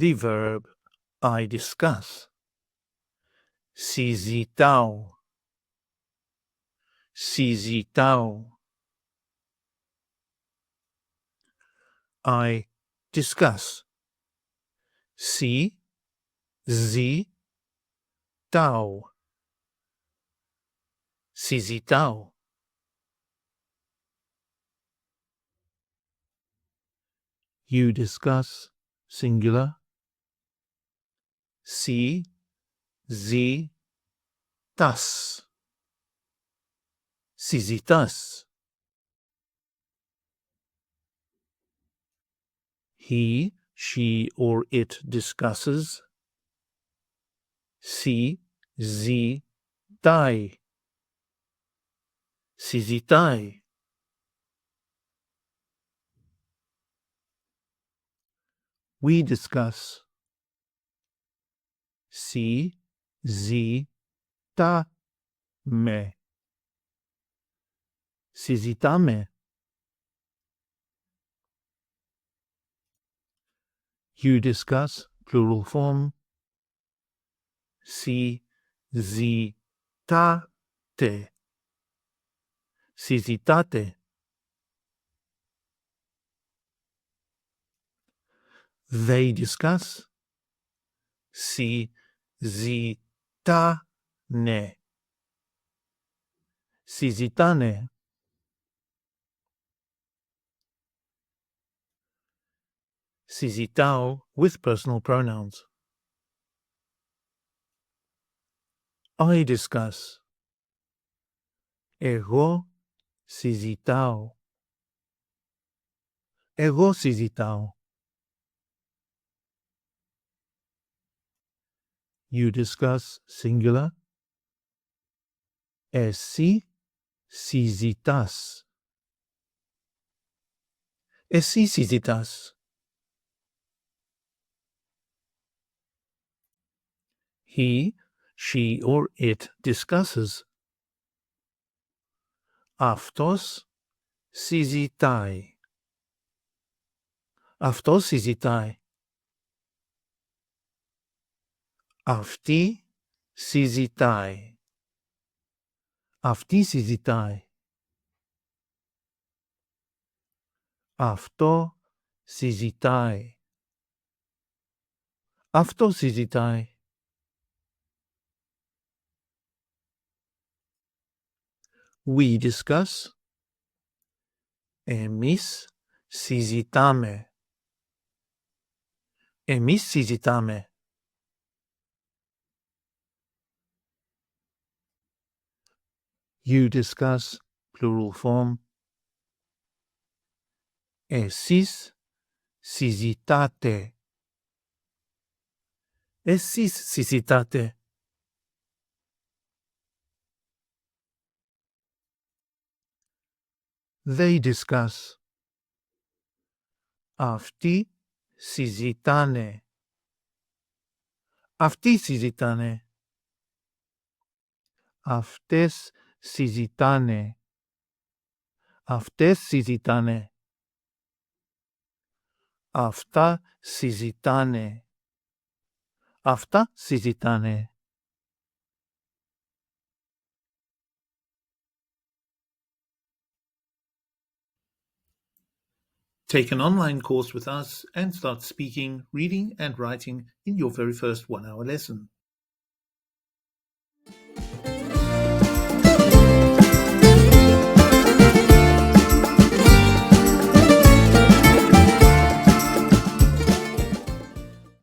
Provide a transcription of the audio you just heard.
The verb I discuss. Συζητάω. Συζητάω. I discuss. Συζητάω. Συζητάω. You discuss, singular. Συζητάς. Συζητάς. He, she, or it discusses. Συζητάει. Συζητάει. We discuss. Συζητάμε. Συζητάμε. You discuss, plural form. Συζητάτε. Συζητάτε. They discuss. Συζητάνε. Συζητάνε. Συζητάω with personal pronouns. I discuss. Εγώ συζητάω. Εγώ συζητάω. You discuss, singular. Εσύ συζητάς. Εσύ συζητάς. He, she, or it discusses. Αυτός συζητάει. Αυτός συζητάει. Αυτή συζητάει. Αυτή συζητάει. Αυτό συζητάει. Αυτό συζητάει. We discuss. Εμείς συζητάμε. Εμείς συζητάμε. You discuss, plural form. Εσείς συζητάτε. Εσείς συζητάτε. They discuss. Αυτοί συζητάνε. Αυτοί συζητάνε. Αυτές συζητάνε. Αυτές συζητάνε. Αυτά συζητάνε. Αυτά συζητάνε. Take an online course with us and start speaking, reading and writing in your very first 1-hour lesson.